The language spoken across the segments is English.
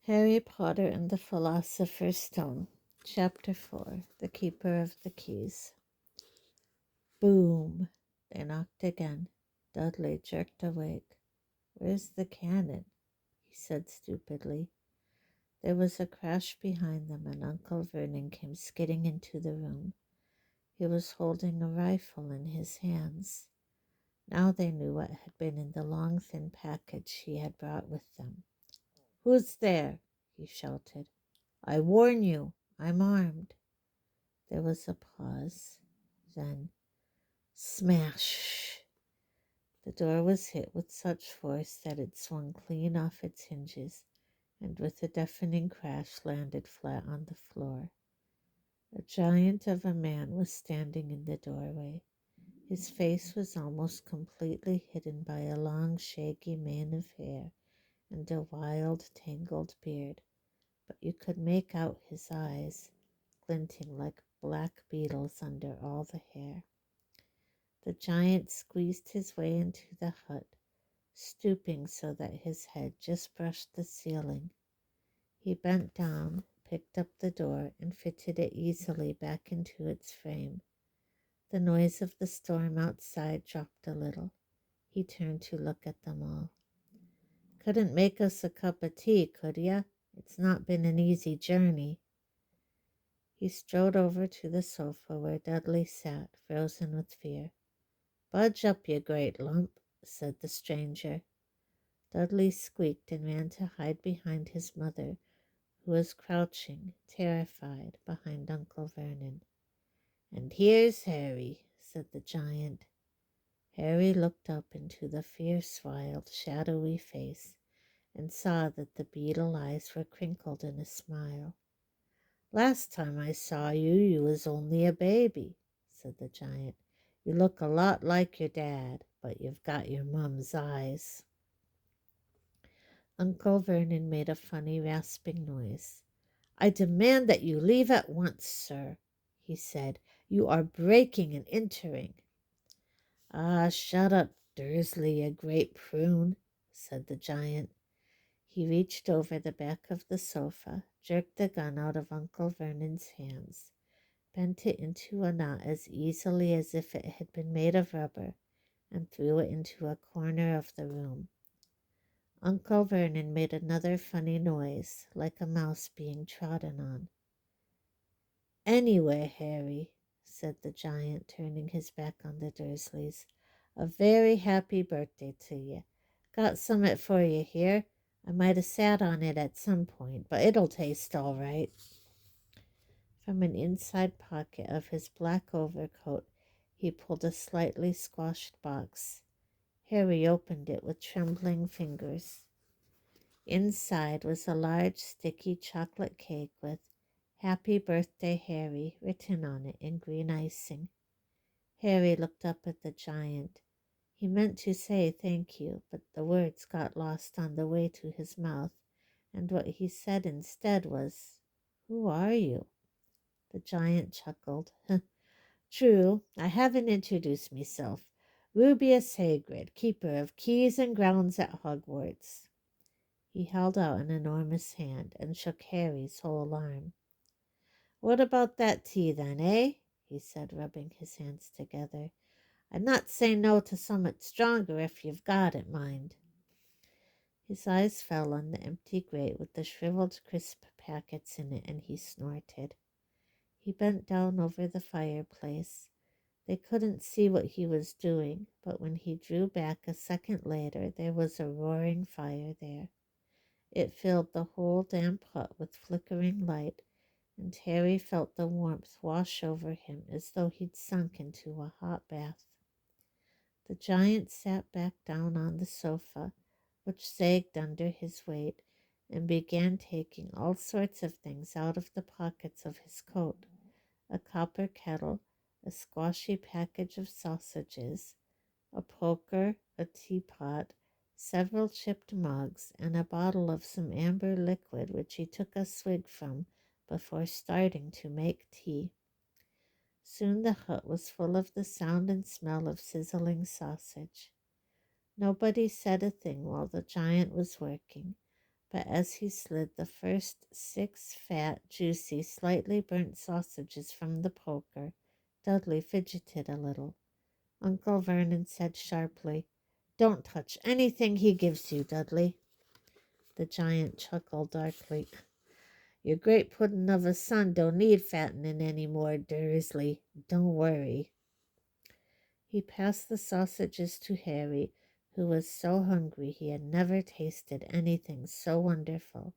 Harry Potter and the Philosopher's Stone, Chapter 4, The Keeper of the Keys. Boom! They knocked again. Dudley jerked awake. "Where's the cannon?" he said stupidly. There was a crash behind them, and Uncle Vernon came skidding into the room. He was holding a rifle in his hands. Now they knew what had been in the long, thin package he had brought with them. "Who's there?" he shouted. "I warn you, I'm armed." There was a pause. Then, smash! The door was hit with such force that it swung clean off its hinges and with a deafening crash landed flat on the floor. A giant of a man was standing in the doorway. His face was almost completely hidden by a long, shaggy mane of hair and a wild, tangled beard, but you could make out his eyes, glinting like black beetles under all the hair. The giant squeezed his way into the hut, stooping so that his head just brushed the ceiling. He bent down, picked up the door, and fitted it easily back into its frame. The noise of the storm outside dropped a little. He turned to look at them all. "Couldn't make us a cup of tea, could ya? It's not been an easy journey." He strode over to the sofa where Dudley sat, frozen with fear. "Budge up, you great lump," said the stranger. Dudley squeaked and ran to hide behind his mother, who was crouching, terrified, behind Uncle Vernon. "And here's Harry," said the giant. Harry looked up into the fierce, wild, shadowy face and saw that the beetle eyes were crinkled in a smile. "Last time I saw you, you was only a baby," said the giant. "You look a lot like your dad, but you've got your mum's eyes." Uncle Vernon made a funny rasping noise. "I demand that you leave at once, sir," he said. "You are breaking and entering." "Ah, shut up, Dursley, you great prune," said the giant. He reached over the back of the sofa, jerked the gun out of Uncle Vernon's hands, bent it into a knot as easily as if it had been made of rubber, and threw it into a corner of the room. Uncle Vernon made another funny noise, like a mouse being trodden on. "Anyway, Harry," said the giant, turning his back on the Dursleys, "a very happy birthday to you. Got summat for you here. I might have sat on it at some point, but it'll taste all right." From an inside pocket of his black overcoat, he pulled a slightly squashed box. Harry opened it with trembling fingers. Inside was a large, sticky chocolate cake with "Happy Birthday, Harry" written on it in green icing. Harry looked up at the giant. He meant to say thank you, but the words got lost on the way to his mouth, and what he said instead was, "Who are you?" The giant chuckled. "True, I haven't introduced myself. Rubeus Hagrid, keeper of keys and grounds at Hogwarts." He held out an enormous hand and shook Harry's whole arm. "What about that tea then, eh?" he said, rubbing his hands together. "I'd not say no to summat stronger if you've got it, mind." His eyes fell on the empty grate with the shriveled crisp packets in it, and he snorted. He bent down over the fireplace. They couldn't see what he was doing, but when he drew back a second later, there was a roaring fire there. It filled the whole damp hut with flickering light, and Harry felt the warmth wash over him as though he'd sunk into a hot bath. The giant sat back down on the sofa, which sagged under his weight, and began taking all sorts of things out of the pockets of his coat: a copper kettle, a squashy package of sausages, a poker, a teapot, several chipped mugs, and a bottle of some amber liquid which he took a swig from before starting to make tea. Soon the hut was full of the sound and smell of sizzling sausage. Nobody said a thing while the giant was working, But as he slid the first 6 fat, juicy, slightly burnt sausages from the poker, Dudley fidgeted a little. Uncle Vernon said sharply, "Don't touch anything he gives you, Dudley." The giant chuckled darkly. "Your great puddin' of a son don't need fattening any more, Dursley. Don't worry." He passed the sausages to Harry, who was so hungry he had never tasted anything so wonderful,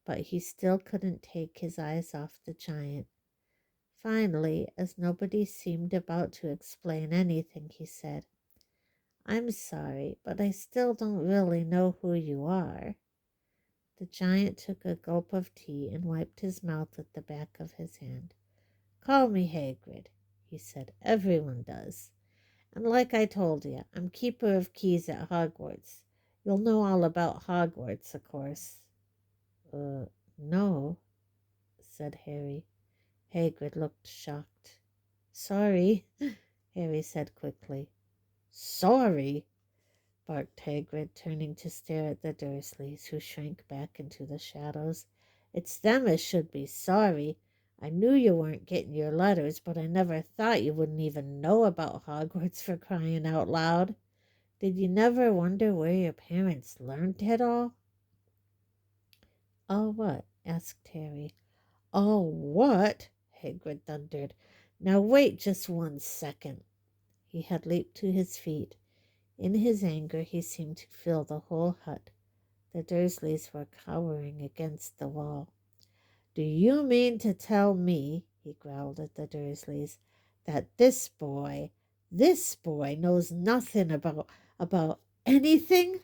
but he still couldn't take his eyes off the giant. Finally, as nobody seemed about to explain anything, he said, "I'm sorry, but I still don't really know who you are." The giant took a gulp of tea and wiped his mouth with the back of his hand. "Call me Hagrid," he said. "Everyone does. And like I told you, I'm keeper of keys at Hogwarts. You'll know all about Hogwarts, of course." No," said Harry. Hagrid looked shocked. "Sorry," Harry said quickly. "Sorry?" barked Hagrid, turning to stare at the Dursleys, who shrank back into the shadows. "It's them as should be sorry. I knew you weren't getting your letters, but I never thought you wouldn't even know about Hogwarts, for crying out loud. Did you never wonder where your parents learned it all?" "All what?" asked Harry. "All what?" Hagrid thundered. "Now wait just 1 second." He had leaped to his feet. In his anger he seemed to fill the whole hut. The Dursleys were cowering against the wall. "Do you mean to tell me," he growled at the Dursleys, "that this boy knows nothing about anything?"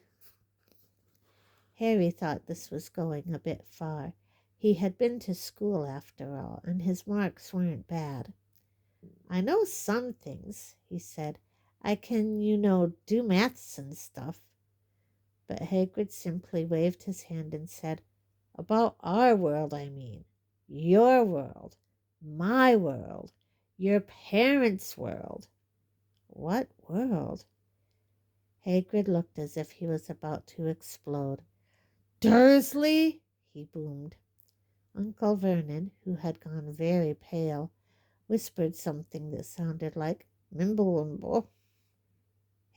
Harry thought this was going a bit far. He had been to school after all, and his marks weren't bad. "I know some things," he said. "I can, do maths and stuff." But Hagrid simply waved his hand and said, "About our world, I mean. Your world. My world. Your parents' world." "What world?" Hagrid looked as if he was about to explode. "Dursley!" he boomed. Uncle Vernon, who had gone very pale, whispered something that sounded like Mimblewimble.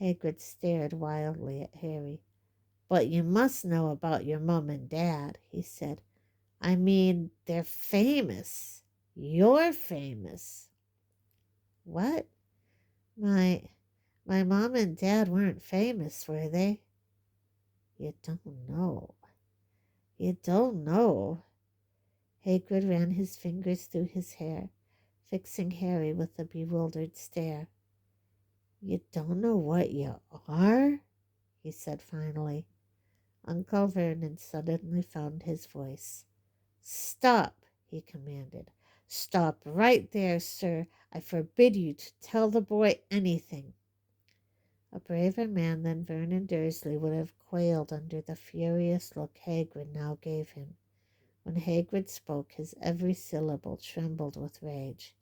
Hagrid stared wildly at Harry. "But you must know about your mum and dad," he said. "I mean, they're famous. You're famous." "What? My mom and dad weren't famous, were they?" "You don't know. You don't know." Hagrid ran his fingers through his hair, fixing Harry with a bewildered stare. "You don't know what you are?" he said finally. Uncle Vernon suddenly found his voice. "Stop!" he commanded. "Stop right there, sir. I forbid you to tell the boy anything." A braver man than Vernon Dursley would have quailed under the furious look Hagrid now gave him. When Hagrid spoke, his every syllable trembled with rage.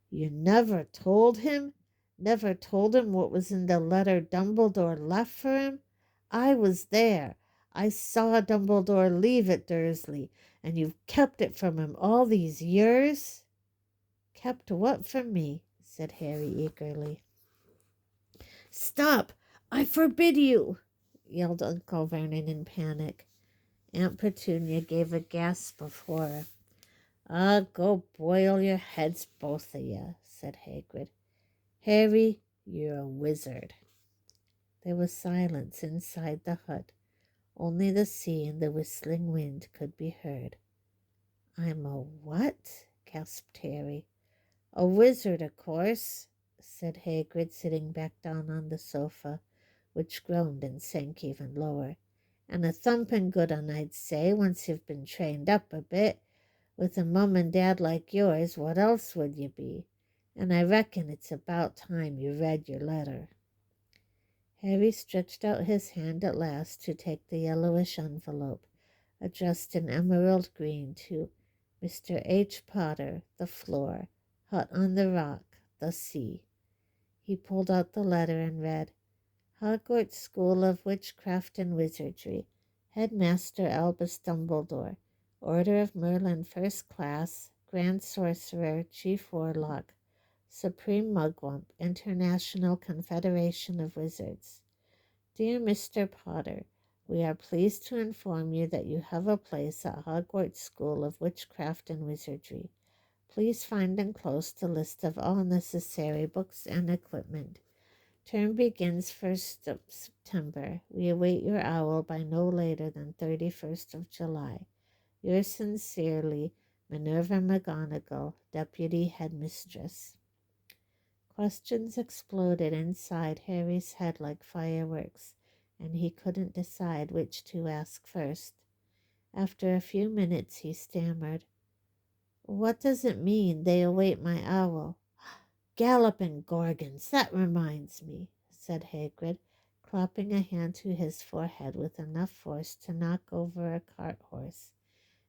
"You never told him? Never told him what was in the letter Dumbledore left for him? I was there. I saw Dumbledore leave it, Dursley, and you've kept it from him all these years?" "Kept what from me?" said Harry eagerly. "Stop! I forbid you!" yelled Uncle Vernon in panic. Aunt Petunia gave a gasp of horror. "Ah, go boil your heads, both of you," said Hagrid. "Harry, you're a wizard." There was silence inside the hut. Only the sea and the whistling wind could be heard. "I'm a what?" gasped Harry. "A wizard, of course," said Hagrid, sitting back down on the sofa, which groaned and sank even lower. "And a thumping good un, I'd say, once you've been trained up a bit. With a mum and dad like yours, what else would you be? And I reckon it's about time you read your letter." Harry stretched out his hand at last to take the yellowish envelope, addressed in emerald green to Mr. H. Potter, the floor, hut on the rock, the sea. He pulled out the letter and read, "Hogwarts School of Witchcraft and Wizardry, Headmaster Albus Dumbledore, Order of Merlin First Class, Grand Sorcerer, Chief Warlock, Supreme Mugwump, International Confederation of Wizards. Dear Mr. Potter, we are pleased to inform you that you have a place at Hogwarts School of Witchcraft and Wizardry. Please find enclosed a list of all necessary books and equipment. Term begins 1st of September. We await your owl by no later than 31st of July. Yours sincerely, Minerva McGonagall, Deputy Headmistress. Questions exploded inside Harry's head like fireworks, and he couldn't decide which to ask first. After a few minutes he stammered, "What does it mean, they await my owl?" "Galloping Gorgons, that reminds me," said Hagrid, clapping a hand to his forehead with enough force to knock over a cart horse,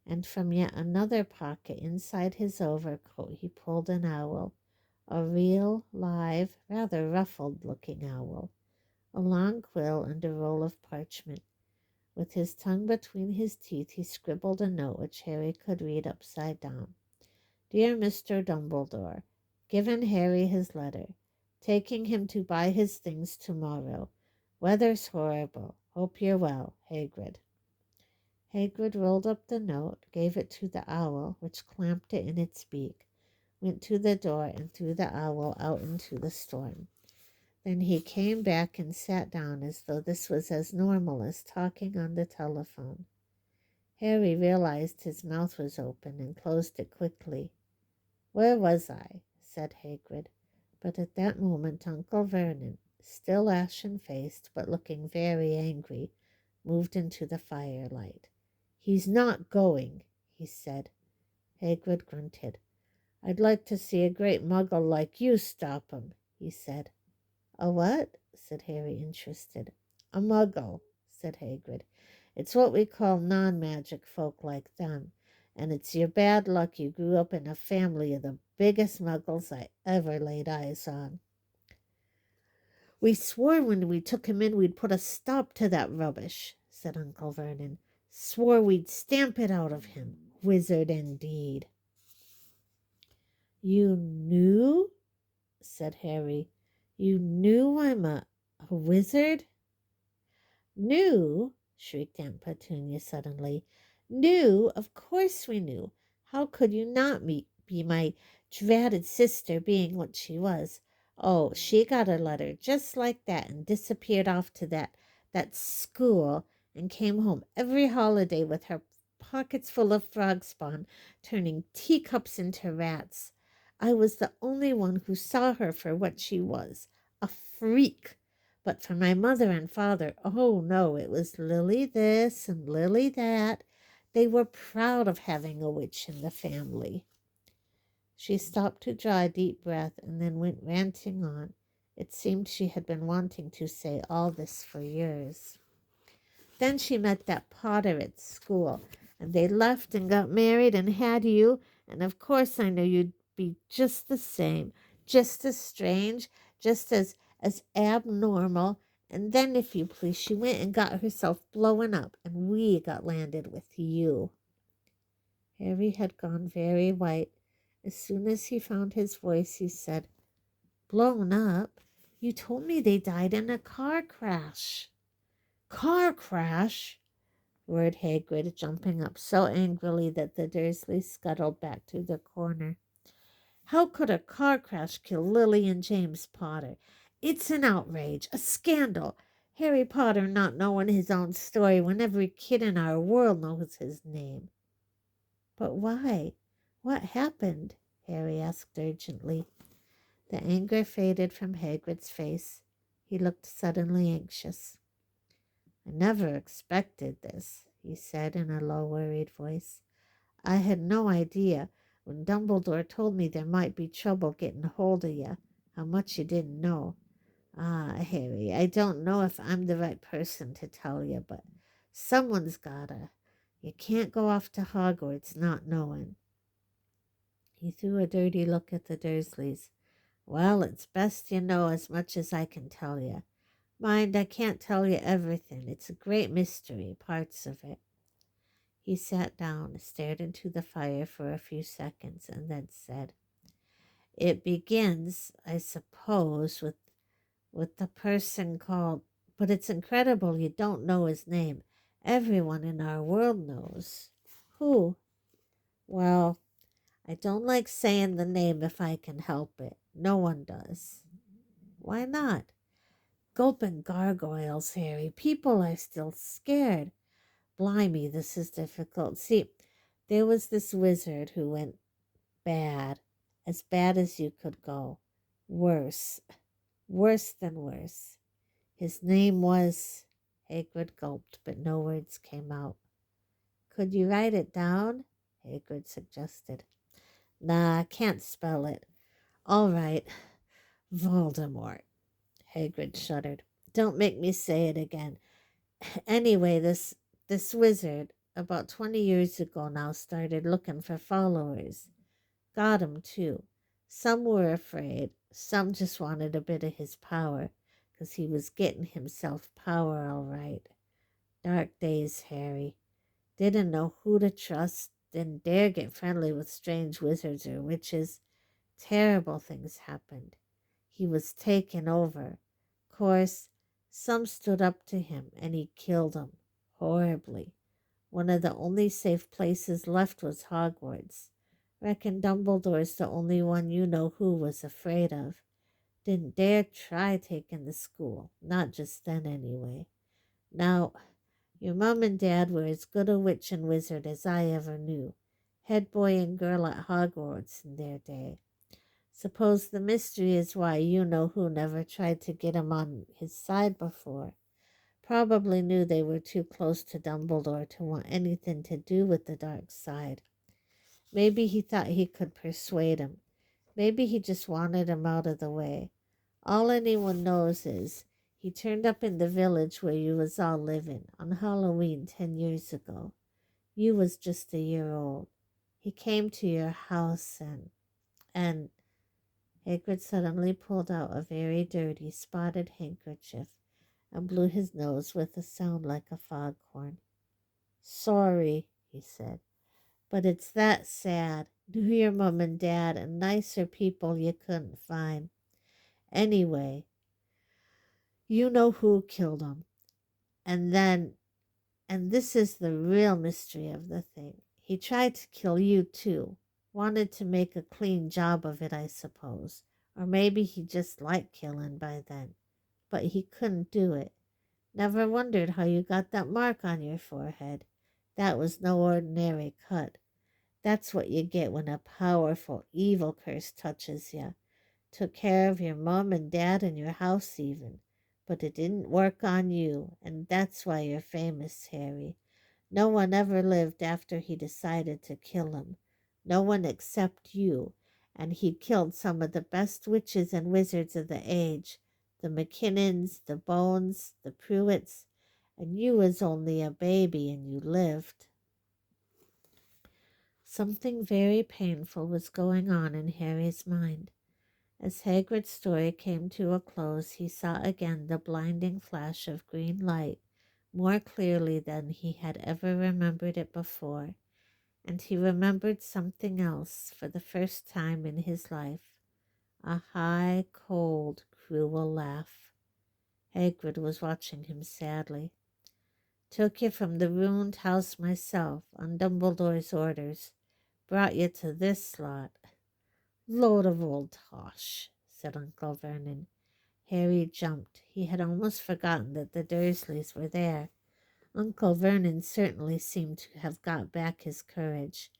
and from yet another pocket inside his overcoat he pulled an owl, a real, live, rather ruffled-looking owl, a long quill and a roll of parchment. With his tongue between his teeth he scribbled a note which Harry could read upside down. Dear Mr. Dumbledore, given Harry his letter, taking him to buy his things tomorrow. Weather's horrible. Hope you're well. Hagrid. Hagrid rolled up the note, gave it to the owl, which clamped it in its beak, went to the door and threw the owl out into the storm. Then he came back and sat down as though this was as normal as talking on the telephone. Harry realized his mouth was open and closed it quickly. "Where was I?" said Hagrid, but at that moment Uncle Vernon, still ashen-faced but looking very angry, moved into the firelight. "He's not going," he said. Hagrid grunted. "I'd like to see a great muggle like you stop him," he said. "A what?" said Harry, interested. "A muggle," said Hagrid. "It's what we call non-magic folk like them. And it's your bad luck you grew up in a family of the biggest muggles I ever laid eyes on." "We swore when we took him in we'd put a stop to that rubbish," said Uncle Vernon. "Swore we'd stamp it out of him. Wizard indeed." "You knew?" said Harry. "You knew I'm a wizard?" "Knew?" shrieked Aunt Petunia suddenly. "Knew? Of course we knew. How could you not be my dratted sister, being what she was? Oh, she got a letter just like that and disappeared off to that school and came home every holiday with her pockets full of frog spawn, turning teacups into rats. I was the only one who saw her for what she was, a freak. But for my mother and father, oh no, it was Lily this and Lily that. They were proud of having a witch in the family." She stopped to draw a deep breath and then went ranting on. It seemed she had been wanting to say all this for years. "Then she met that Potter at school, and they left and got married and had you, and of course I knew you'd be just the same, just as strange, just as abnormal. And then, if you please, she went and got herself blown up, and we got landed with you." Harry had gone very white. As soon as he found his voice, he said, "Blown up? You told me they died in a car crash." "Car crash?" roared Hagrid, jumping up so angrily that the Dursleys scuttled back to the corner. "How could a car crash kill Lily and James Potter? It's an outrage, a scandal. Harry Potter not knowing his own story when every kid in our world knows his name." "But why? What happened?" Harry asked urgently. The anger faded from Hagrid's face. He looked suddenly anxious. "I never expected this," he said in a low, worried voice. "I had no idea, when Dumbledore told me there might be trouble getting hold of you, how much you didn't know. Ah, Harry, I don't know if I'm the right person to tell you, but someone's gotta. You can't go off to Hogwarts not knowing." He threw a dirty look at the Dursleys. "Well, it's best you know as much as I can tell you. Mind, I can't tell you everything. It's a great mystery, parts of it. He sat down, stared into the fire for a few seconds, and then said, "It begins, I suppose, with the person called, but it's incredible you don't know his name. Everyone in our world knows." "Who?" "Well, I don't like saying the name if I can help it. No one does." "Why not?" "Gulping gargoyles, Harry. People are still scared. Blimey, this is difficult. See, there was this wizard who went bad, as bad as you could go. Worse, worse than worse. His name was—" Hagrid gulped, but no words came out. "Could you write it down?" Hagrid suggested. "Nah, I can't spell it." "All right. Voldemort." Hagrid shuddered. "Don't make me say it again. Anyway, this wizard, about 20 years ago now, started looking for followers. Got 'em, too. Some were afraid. Some just wanted a bit of his power, 'cause he was getting himself power all right. Dark days, Harry. Didn't know who to trust. Didn't dare get friendly with strange wizards or witches. Terrible things happened. He was taken over. Course, some stood up to him, and he killed 'em. Horribly. One of the only safe places left was Hogwarts. Reckon Dumbledore's the only one you know who was afraid of. Didn't dare try taking the school. Not just then, anyway. Now, your mum and dad were as good a witch and wizard as I ever knew. Head boy and girl at Hogwarts in their day. Suppose the mystery is why you know who never tried to get him on his side before. Probably knew they were too close to Dumbledore to want anything to do with the dark side. Maybe he thought he could persuade him. Maybe he just wanted him out of the way. All anyone knows is he turned up in the village where you was all living on Halloween 10 years ago. You was just a year old. He came to your house and Hagrid suddenly pulled out a very dirty, spotted handkerchief and blew his nose with a sound like a foghorn. "Sorry," he said, "but it's that sad. Knew your mum and dad and nicer people you couldn't find. Anyway, you know who killed 'em. And then, and this is the real mystery of the thing, he tried to kill you too. Wanted to make a clean job of it, I suppose. Or maybe he just liked killing by then. But he couldn't do it. Never wondered how you got that mark on your forehead. That was no ordinary cut. That's what you get when a powerful evil curse touches you. Took care of your mom and dad and your house even. But it didn't work on you, and that's why you're famous, Harry. No one ever lived after he decided to kill him. No one except you, and he'd killed some of the best witches and wizards of the age, the McKinnons, the Bones, the Pruitts, and you was only a baby and you lived." Something very painful was going on in Harry's mind. As Hagrid's story came to a close, he saw again the blinding flash of green light more clearly than he had ever remembered it before, and he remembered something else for the first time in his life, a high, cold, cruel laugh. Hagrid was watching him sadly. "Took you from the ruined house myself, on Dumbledore's orders. Brought you to this lot." "Load of old tosh," said Uncle Vernon. Harry jumped. He had almost forgotten that the Dursleys were there. Uncle Vernon certainly seemed to have got back his courage.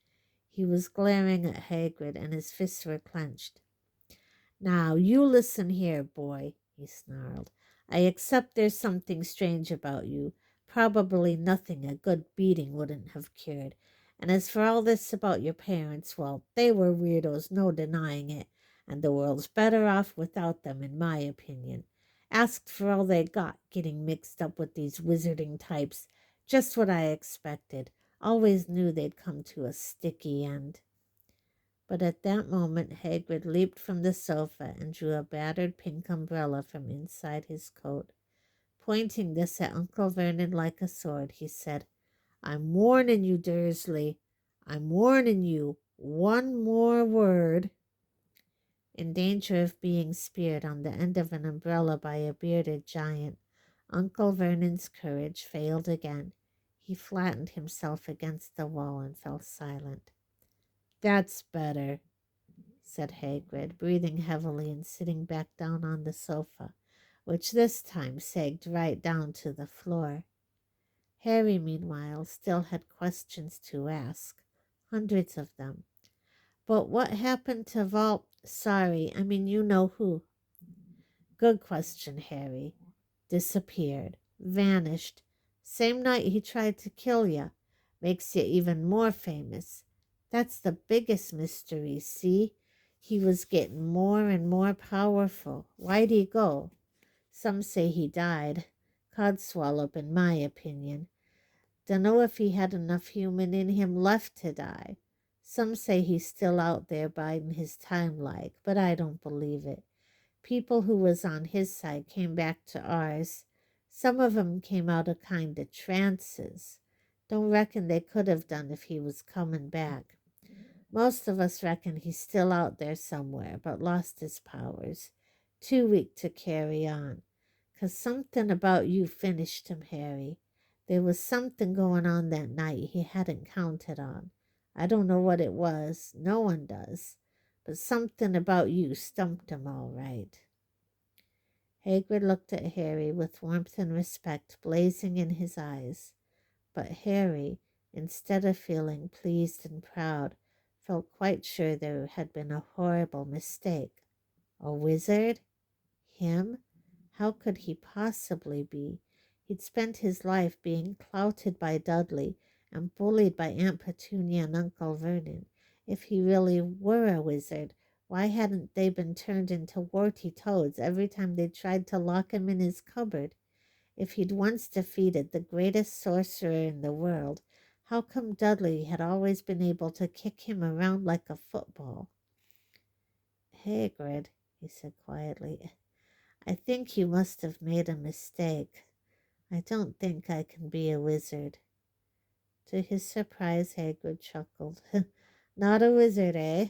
He was glaring at Hagrid, and his fists were clenched. "Now, you listen here, boy," he snarled. "I accept there's something strange about you. Probably nothing a good beating wouldn't have cured. And as for all this about your parents, well, they were weirdos, no denying it, and the world's better off without them, in my opinion. Asked for all they got, getting mixed up with these wizarding types. Just what I expected. Always knew they'd come to a sticky end." But at that moment Hagrid leaped from the sofa and drew a battered pink umbrella from inside his coat. pointing this at Uncle Vernon like a sword, he said, I'm warning you, Dursley. I'm warning you. One more word. In danger of being speared on the end of an umbrella by a bearded giant, Uncle Vernon's courage failed again. He flattened himself against the wall and fell silent. That's better, said Hagrid, breathing heavily and sitting back down on the sofa, which this time sagged right down to the floor. Harry, meanwhile, still had questions to ask, hundreds of them. But what happened to Sorry, I mean you know who. Good question, Harry. Disappeared. Vanished. Same night he tried to kill you. Makes you even more famous. That's the biggest mystery, see? He was getting more and more powerful. Why'd he go? Some say he died. Codswallop, in my opinion. Dunno if he had enough human in him left to die. Some say he's still out there biding his time like, but I don't believe it. People who was on his side came back to ours. Some of 'em came out of kind of trances. Don't reckon they could have done if he was coming back. Most of us reckon he's still out there somewhere, but lost his powers. Too weak to carry on. 'Cause something about you finished him, Harry. There was something going on that night he hadn't counted on. I don't know what it was. No one does. But something about you stumped him all right. Hagrid looked at Harry with warmth and respect blazing in his eyes. But Harry, instead of feeling pleased and proud, felt quite sure there had been a horrible mistake. A wizard? Him? How could he possibly be? He'd spent his life being clouted by Dudley and bullied by Aunt Petunia and Uncle Vernon. If he really were a wizard, why hadn't they been turned into warty toads every time they tried to lock him in his cupboard? If he'd once defeated the greatest sorcerer in the world, how come Dudley had always been able to kick him around like a football? Hagrid, he said quietly, I think you must have made a mistake. I don't think I can be a wizard. To his surprise, Hagrid chuckled. Not a wizard, eh?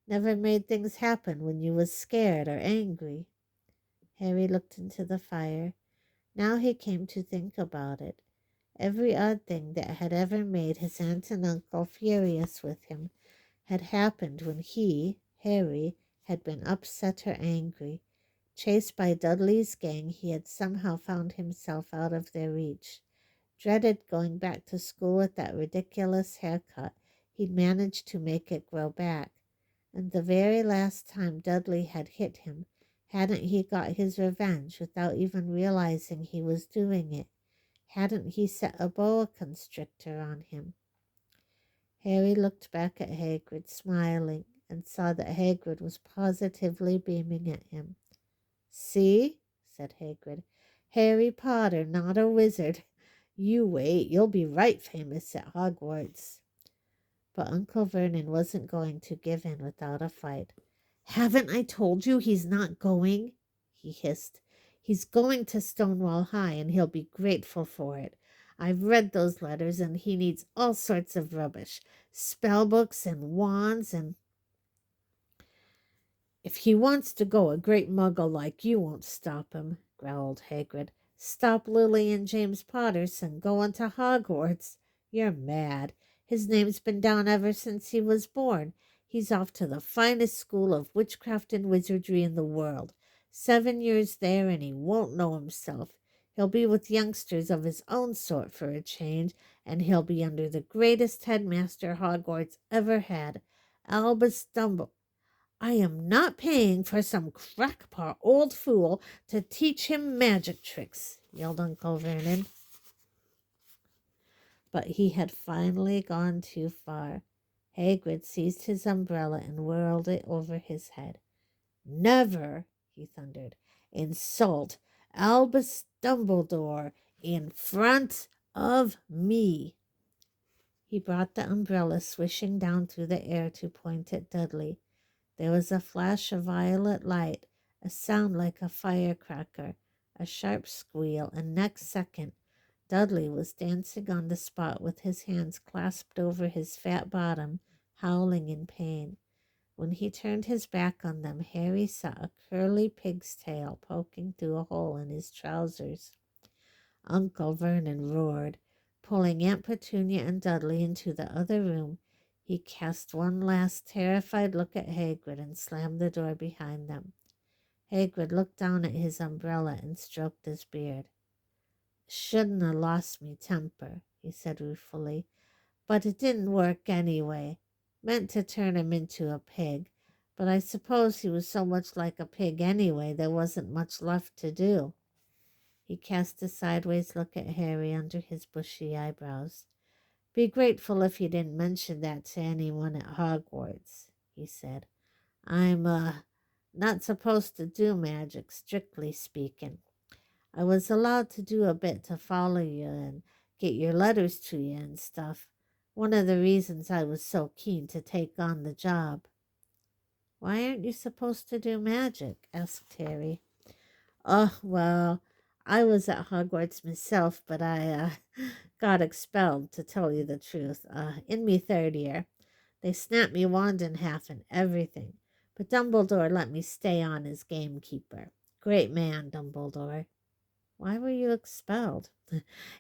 Never made things happen when you was scared or angry. Harry looked into the fire. Now he came to think about it. Every odd thing that had ever made his aunt and uncle furious with him had happened when he, Harry, had been upset or angry. Chased by Dudley's gang, he had somehow found himself out of their reach. Dreaded going back to school with that ridiculous haircut. He'd managed to make it grow back. And the very last time Dudley had hit him, hadn't he got his revenge without even realizing he was doing it? Hadn't he set a boa constrictor on him? Harry looked back at Hagrid, smiling, and saw that Hagrid was positively beaming at him. See, said Hagrid, Harry Potter, not a wizard. You wait, you'll be right famous at Hogwarts. But Uncle Vernon wasn't going to give in without a fight. Haven't I told you he's not going? He hissed. He's going to Stonewall High, and he'll be grateful for it. I've read those letters, and he needs all sorts of rubbish. Spell books and wands and... If he wants to go, a great muggle like you won't stop him, growled Hagrid. Stop Lily and James Potterson going to Hogwarts? You're mad. His name's been down ever since he was born. He's off to the finest school of witchcraft and wizardry in the world. 7 years there, and he won't know himself. He'll be with youngsters of his own sort for a change, and he'll be under the greatest headmaster Hogwarts ever had, Albus Dumbledore. I am not paying for some crackpot old fool to teach him magic tricks, yelled Uncle Vernon. But he had finally gone too far. Hagrid seized his umbrella and whirled it over his head. Never, he thundered, insult Albus Dumbledore in front of me. He brought the umbrella swishing down through the air to point at Dudley. There was a flash of violet light, a sound like a firecracker, a sharp squeal, and next second Dudley was dancing on the spot with his hands clasped over his fat bottom, howling in pain. When he turned his back on them, Harry saw a curly pig's tail poking through a hole in his trousers. Uncle Vernon roared. Pulling Aunt Petunia and Dudley into the other room, he cast one last terrified look at Hagrid and slammed the door behind them. Hagrid looked down at his umbrella and stroked his beard. "Shouldn't have lost me temper," he said ruefully, "but it didn't work anyway. Meant to turn him into a pig, but I suppose he was so much like a pig anyway there wasn't much left to do." He cast a sideways look at Harry under his bushy eyebrows. "Be grateful if you didn't mention that to anyone at Hogwarts," he said. "I'm, not supposed to do magic, strictly speaking. I was allowed to do a bit to follow you and get your letters to you and stuff. One of the reasons I was so keen to take on the job." "Why aren't you supposed to do magic?" asked Harry. "Oh, well, I was at Hogwarts myself, but I got expelled, to tell you the truth, in me third year. They snapped me wand in half and everything, but Dumbledore let me stay on as gamekeeper. Great man, Dumbledore." "Why were you expelled?"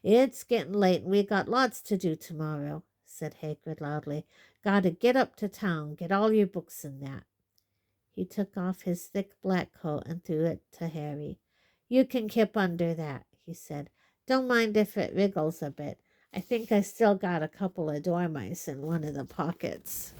"It's getting late and we got lots to do tomorrow," said Hagrid loudly. "Gotta get up to town, get all your books and that." He took off his thick black coat and threw it to Harry. "You can kip under that," he said. "Don't mind if it wriggles a bit. I think I still got a couple of dormice in one of the pockets."